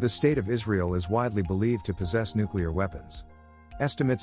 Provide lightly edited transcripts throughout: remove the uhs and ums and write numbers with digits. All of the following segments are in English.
The State of Israel is widely believed to possess nuclear weapons. Estimates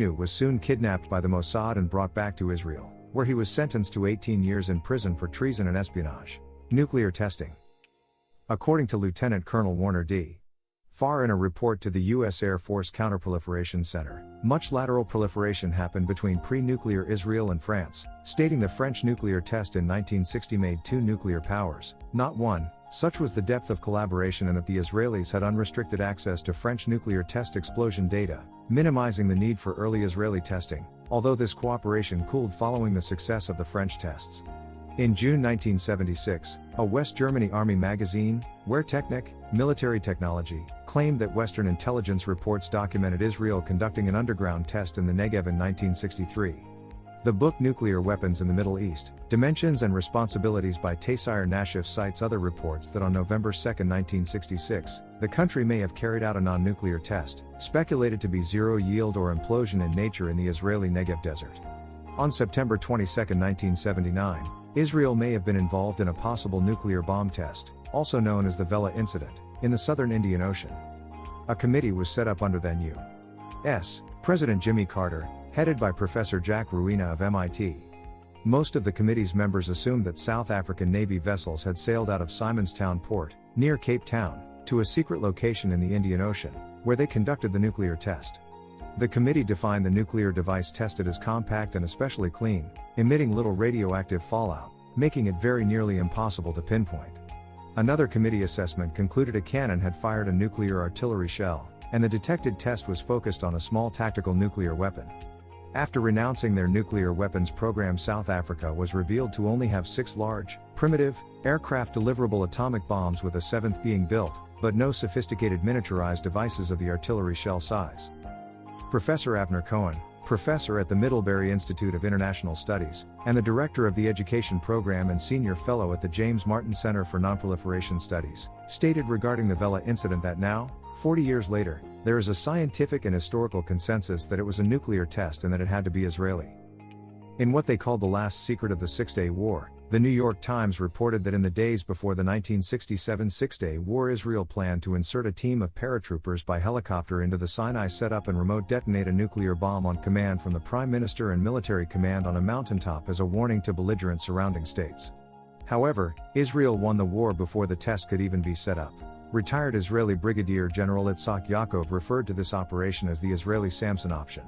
was soon kidnapped by the Mossad and brought back to Israel, where he was sentenced to 18 years in prison for treason and espionage. Nuclear testing. According to Lieutenant Colonel Warner D. Farr in a report to the U.S. Air Force Counter-Proliferation Center, much lateral proliferation happened between pre-nuclear Israel and France, stating the French nuclear test in 1960 made 2 nuclear powers, not 1. Such was the depth of collaboration and that the Israelis had unrestricted access to French nuclear test explosion data, minimizing the need for early Israeli testing, although this cooperation cooled following the success of the French tests. In June 1976, a West Germany Army magazine, Wehrtechnik, Military Technology, claimed that Western intelligence reports documented Israel conducting an underground test in the Negev in 1963. The book Nuclear Weapons in the Middle East, Dimensions and Responsibilities by Taysir Nashif cites other reports that on November 2, 1966, the country may have carried out a non-nuclear test, speculated to be zero yield or implosion in nature in the Israeli Negev desert. On September 22, 1979, Israel may have been involved in a possible nuclear bomb test, also known as the Vela Incident, in the southern Indian Ocean. A committee was set up under then U.S. President Jimmy Carter, headed by Professor Jack Ruina of MIT. Most of the committee's members assumed that South African Navy vessels had sailed out of Simonstown Port, near Cape Town, to a secret location in the Indian Ocean, where they conducted the nuclear test. The committee defined the nuclear device tested as compact and especially clean, emitting little radioactive fallout, making it very nearly impossible to pinpoint. Another committee assessment concluded a cannon had fired a nuclear artillery shell, and the detected test was focused on a small tactical nuclear weapon. After renouncing their nuclear weapons program, South Africa was revealed to only have 6 large, primitive, aircraft deliverable atomic bombs, with a 7th being built, but no sophisticated miniaturized devices of the artillery shell size. Professor Avner Cohen, professor at the Middlebury Institute of International Studies, and the director of the Education Program and senior fellow at the James Martin Center for Non-Proliferation Studies, stated regarding the Vela incident that now, 40 years later, there is a scientific and historical consensus that it was a nuclear test and that it had to be Israeli. In what they called the last secret of the Six-Day War, the New York Times reported that in the days before the 1967 Six-Day War, Israel planned to insert a team of paratroopers by helicopter into the Sinai, set up and remote detonate a nuclear bomb on command from the Prime Minister and military command on a mountaintop as a warning to belligerent surrounding states. However, Israel won the war before the test could even be set up. Retired Israeli Brigadier General Itzhak Yaakov referred to this operation as the Israeli Samson Option.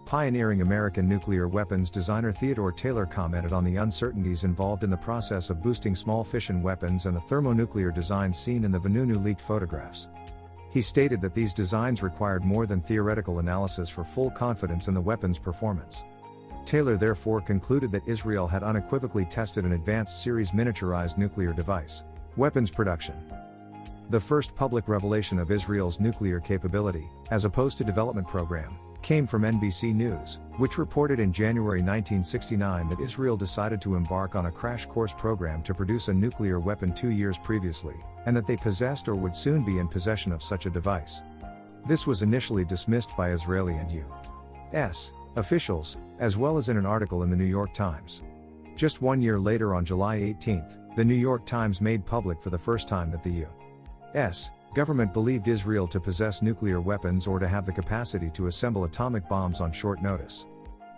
Pioneering American nuclear weapons designer Theodore Taylor commented on the uncertainties involved in the process of boosting small fission weapons and the thermonuclear designs seen in the Vanunu leaked photographs. He stated that these designs required more than theoretical analysis for full confidence in the weapon's performance. Taylor therefore concluded that Israel had unequivocally tested an advanced series miniaturized nuclear device. Weapons production. The first public revelation of Israel's nuclear capability, as opposed to development program, came from NBC News, which reported in January 1969 that Israel decided to embark on a crash course program to produce a nuclear weapon 2 years previously, and that they possessed or would soon be in possession of such a device. This was initially dismissed by Israeli and U.S. officials, as well as in an article in the New York Times. Just 1 year later, on July 18, the New York Times made public for the first time that the U.S. government believed Israel to possess nuclear weapons or to have the capacity to assemble atomic bombs on short notice.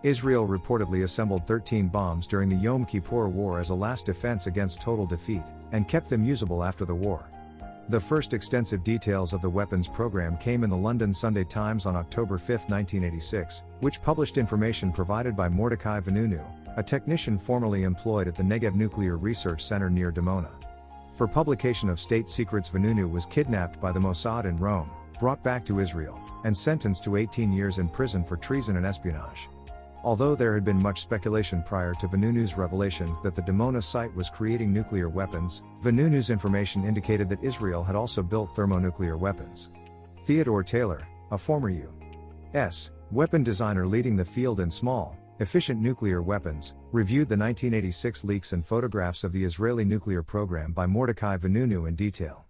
Israel reportedly assembled 13 bombs during the Yom Kippur War as a last defense against total defeat, and kept them usable after the war. The first extensive details of the weapons program came in the London Sunday Times on October 5, 1986, which published information provided by Mordechai Vanunu, a technician formerly employed at the Negev Nuclear Research Center near Dimona. For publication of state secrets, Vanunu was kidnapped by the Mossad in Rome, brought back to Israel, and sentenced to 18 years in prison for treason and espionage. Although there had been much speculation prior to Vanunu's revelations that the Dimona site was creating nuclear weapons, Vanunu's information indicated that Israel had also built thermonuclear weapons. Theodore Taylor, a former U.S. weapon designer leading the field in small, efficient nuclear weapons, reviewed the 1986 leaks and photographs of the Israeli nuclear program by Mordechai Vanunu in detail.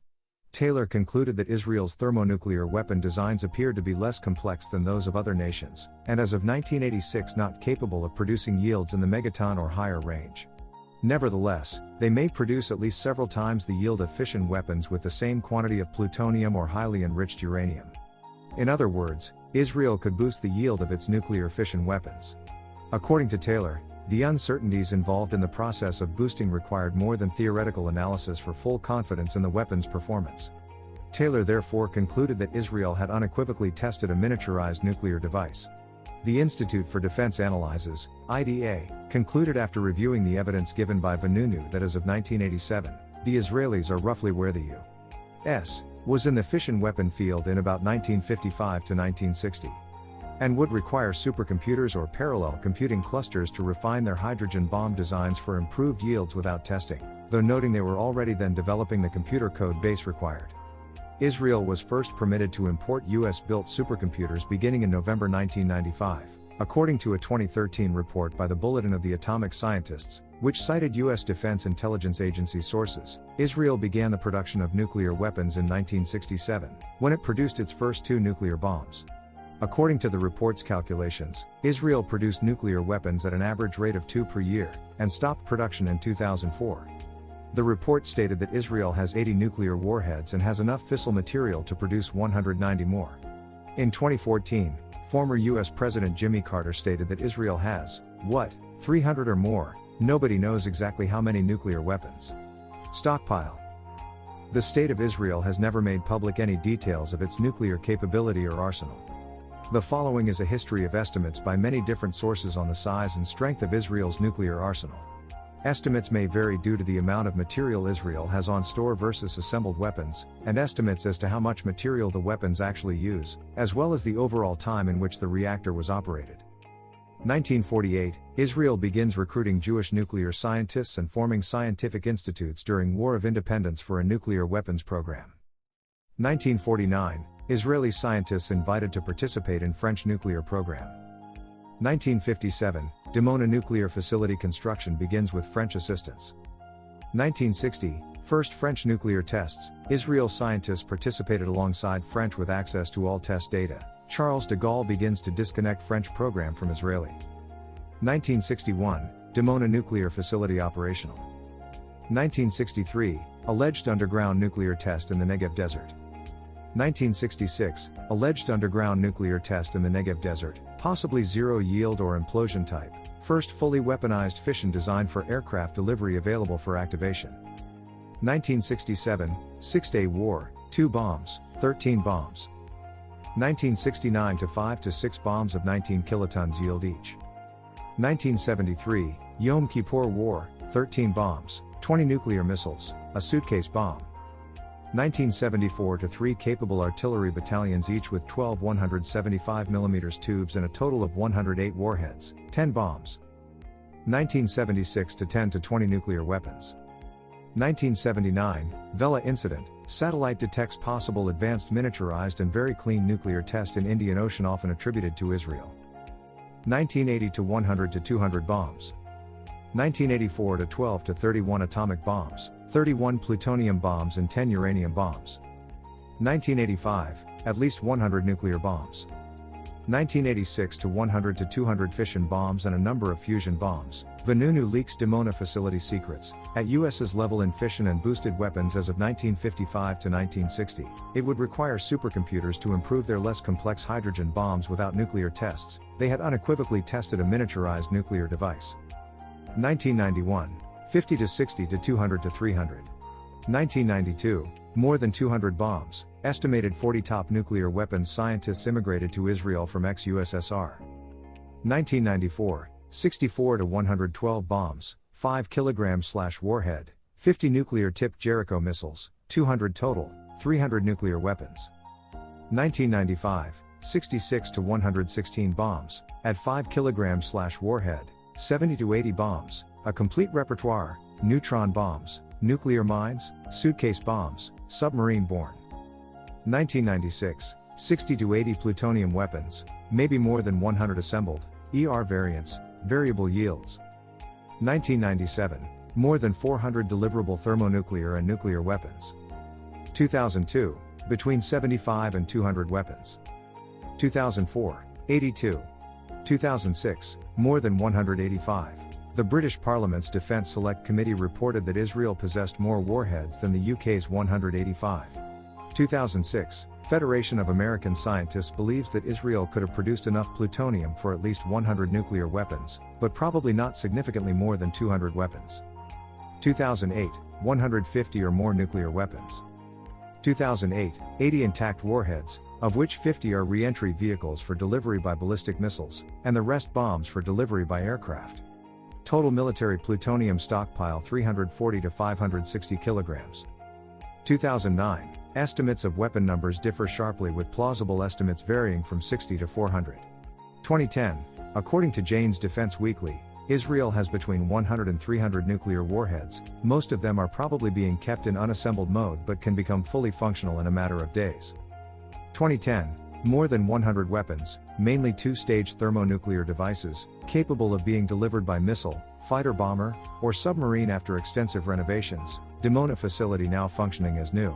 Taylor concluded that Israel's thermonuclear weapon designs appeared to be less complex than those of other nations, and as of 1986 not capable of producing yields in the megaton or higher range. Nevertheless, they may produce at least several times the yield of fission weapons with the same quantity of plutonium or highly enriched uranium. In other words, Israel could boost the yield of its nuclear fission weapons. According to Taylor, the uncertainties involved in the process of boosting required more than theoretical analysis for full confidence in the weapon's performance. Taylor therefore concluded that Israel had unequivocally tested a miniaturized nuclear device. The Institute for Defense Analyses, IDA, concluded after reviewing the evidence given by Vanunu that as of 1987, the Israelis are roughly where the U.S. was in the fission weapon field in about 1955 to 1960. And would require supercomputers or parallel computing clusters to refine their hydrogen bomb designs for improved yields without testing, though noting they were already then developing the computer code base required. Israel was first permitted to import US-built supercomputers beginning in November 1995, according to a 2013 report by the Bulletin of the Atomic Scientists, which cited US Defense Intelligence Agency sources. Israel began the production of nuclear weapons in 1967, when it produced its first 2 nuclear bombs. According to the report's calculations, Israel produced nuclear weapons at an average rate of 2 per year, and stopped production in 2004. The report stated that Israel has 80 nuclear warheads and has enough fissile material to produce 190 more. In 2014, former US President Jimmy Carter stated that Israel has, 300 or more, nobody knows exactly how many nuclear weapons. Stockpile. The State of Israel has never made public any details of its nuclear capability or arsenal. The following is a history of estimates by many different sources on the size and strength of Israel's nuclear arsenal. Estimates may vary due to the amount of material Israel has on store versus assembled weapons, and estimates as to how much material the weapons actually use, as well as the overall time in which the reactor was operated. 1948, Israel begins recruiting Jewish nuclear scientists and forming scientific institutes during War of Independence for a nuclear weapons program. 1949, Israeli scientists invited to participate in French nuclear program. 1957, Dimona nuclear facility construction begins with French assistance. 1960, first French nuclear tests, Israel scientists participated alongside French with access to all test data. Charles de Gaulle begins to disconnect French program from Israeli. 1961, Dimona nuclear facility operational. 1963, alleged underground nuclear test in the Negev desert. 1966, alleged underground nuclear test in the Negev desert, possibly zero yield or implosion type, first fully weaponized fission designed for aircraft delivery available for activation. 1967, Six-Day War, 2 bombs, 13 bombs. 1969 to 5 to 6 bombs of 19 kilotons yield each. 1973, Yom Kippur War, 13 bombs, 20 nuclear missiles, a suitcase bomb. 1974 to 3 capable artillery battalions each with 12 175mm tubes and a total of 108 warheads, 10 bombs. 1976 to 10 to 20 nuclear weapons. 1979, Vela incident, satellite detects possible advanced miniaturized and very clean nuclear test in Indian Ocean often attributed to Israel. 1980 to 100 to 200 bombs. 1984 to 12 to 31 atomic bombs, 31 plutonium bombs and 10 uranium bombs. 1985, at least 100 nuclear bombs. 1986 to 100 to 200 fission bombs and a number of fusion bombs. Vanunu leaks Dimona facility secrets, at US's level in fission and boosted weapons as of 1955 to 1960. It would require supercomputers to improve their less complex hydrogen bombs without nuclear tests. They had unequivocally tested a miniaturized nuclear device. 1991, 50 to 60 to 200 to 300. 1992, more than 200 bombs, estimated 40 top nuclear weapons scientists immigrated to Israel from ex-USSR. 1994, 64 to 112 bombs, 5 kg/warhead, 50 nuclear-tipped Jericho missiles, 200 total, 300 nuclear weapons. 1995, 66 to 116 bombs, at 5 kg/warhead, 70 to 80 bombs, a complete repertoire, neutron bombs, nuclear mines, suitcase bombs, submarine-borne. 1996, 60 to 80 plutonium weapons, maybe more than 100 assembled, ER variants, variable yields. 1997, more than 400 deliverable thermonuclear and nuclear weapons. 2002, between 75 and 200 weapons. 2004, 82. 2006, more than 185. The British Parliament's Defence Select Committee reported that Israel possessed more warheads than the UK's 185. 2006, Federation of American Scientists believes that Israel could have produced enough plutonium for at least 100 nuclear weapons, but probably not significantly more than 200 weapons. 2008, 150 or more nuclear weapons. 2008, 80 intact warheads, of which 50 are re-entry vehicles for delivery by ballistic missiles, and the rest bombs for delivery by aircraft. Total military plutonium stockpile 340 to 560 kilograms. 2009, estimates of weapon numbers differ sharply with plausible estimates varying from 60 to 400. 2010, according to Jane's Defense Weekly, Israel has between 100 and 300 nuclear warheads, most of them are probably being kept in unassembled mode but can become fully functional in a matter of days. 2010, more than 100 weapons, mainly two-stage thermonuclear devices, capable of being delivered by missile, fighter bomber, or submarine after extensive renovations, Dimona facility now functioning as new.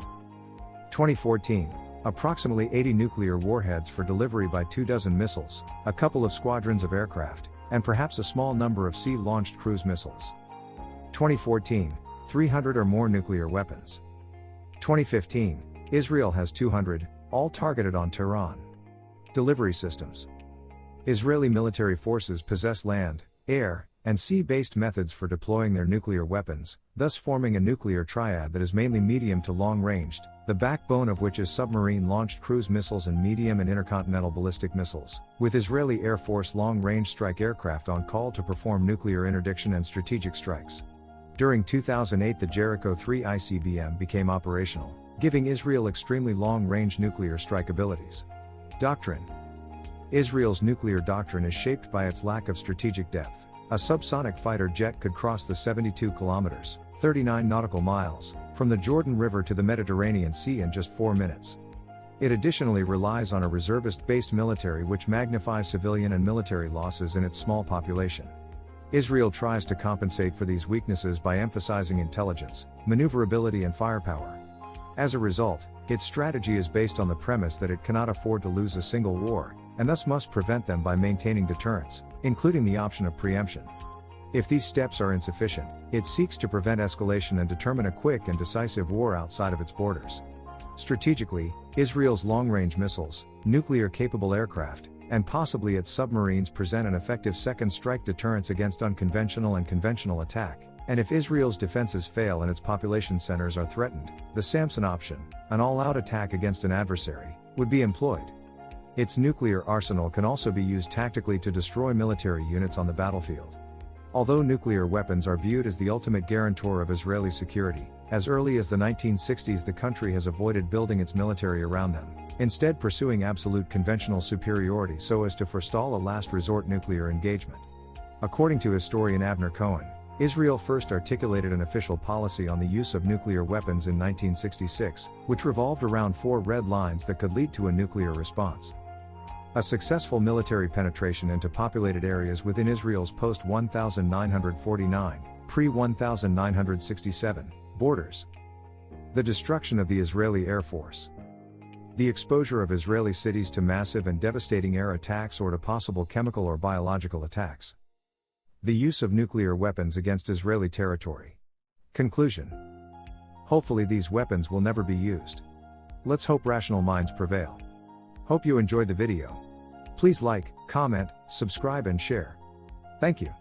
2014, approximately 80 nuclear warheads for delivery by 24 missiles, a couple of squadrons of aircraft, and perhaps a small number of sea-launched cruise missiles. 2014, 300 or more nuclear weapons. 2015, Israel has 200, all targeted on Tehran. Delivery systems. Israeli military forces possess land, air, and sea-based methods for deploying their nuclear weapons, thus forming a nuclear triad that is mainly medium to long-ranged, the backbone of which is submarine-launched cruise missiles and medium and intercontinental ballistic missiles, with Israeli Air Force long-range strike aircraft on call to perform nuclear interdiction and strategic strikes. During 2008 the Jericho 3 ICBM became operational, giving Israel extremely long-range nuclear strike abilities. Doctrine. Israel's nuclear doctrine is shaped by its lack of strategic depth. A subsonic fighter jet could cross the 72 kilometers, 39 nautical miles, from the Jordan River to the Mediterranean Sea in just 4 minutes. It additionally relies on a reservist-based military which magnifies civilian and military losses in its small population. Israel tries to compensate for these weaknesses by emphasizing intelligence, maneuverability and firepower. As a result, its strategy is based on the premise that it cannot afford to lose a single war, and thus must prevent them by maintaining deterrence, including the option of preemption. If these steps are insufficient, it seeks to prevent escalation and determine a quick and decisive war outside of its borders. Strategically, Israel's long-range missiles, nuclear-capable aircraft, and possibly its submarines present an effective second strike deterrence against unconventional and conventional attack, and if Israel's defenses fail and its population centers are threatened, the Samson Option, an all-out attack against an adversary, would be employed. Its nuclear arsenal can also be used tactically to destroy military units on the battlefield. Although nuclear weapons are viewed as the ultimate guarantor of Israeli security, as early as the 1960s the country has avoided building its military around them, instead pursuing absolute conventional superiority so as to forestall a last resort nuclear engagement. According to historian Avner Cohen, Israel first articulated an official policy on the use of nuclear weapons in 1966, which revolved around 4 red lines that could lead to a nuclear response. A successful military penetration into populated areas within Israel's post-1949, pre-1967, borders. The destruction of the Israeli Air Force. The exposure of Israeli cities to massive and devastating air attacks or to possible chemical or biological attacks. The use of nuclear weapons against Israeli territory. Conclusion. Hopefully these weapons will never be used. Let's hope rational minds prevail. Hope you enjoyed the video. Please like, comment, subscribe and share. Thank you.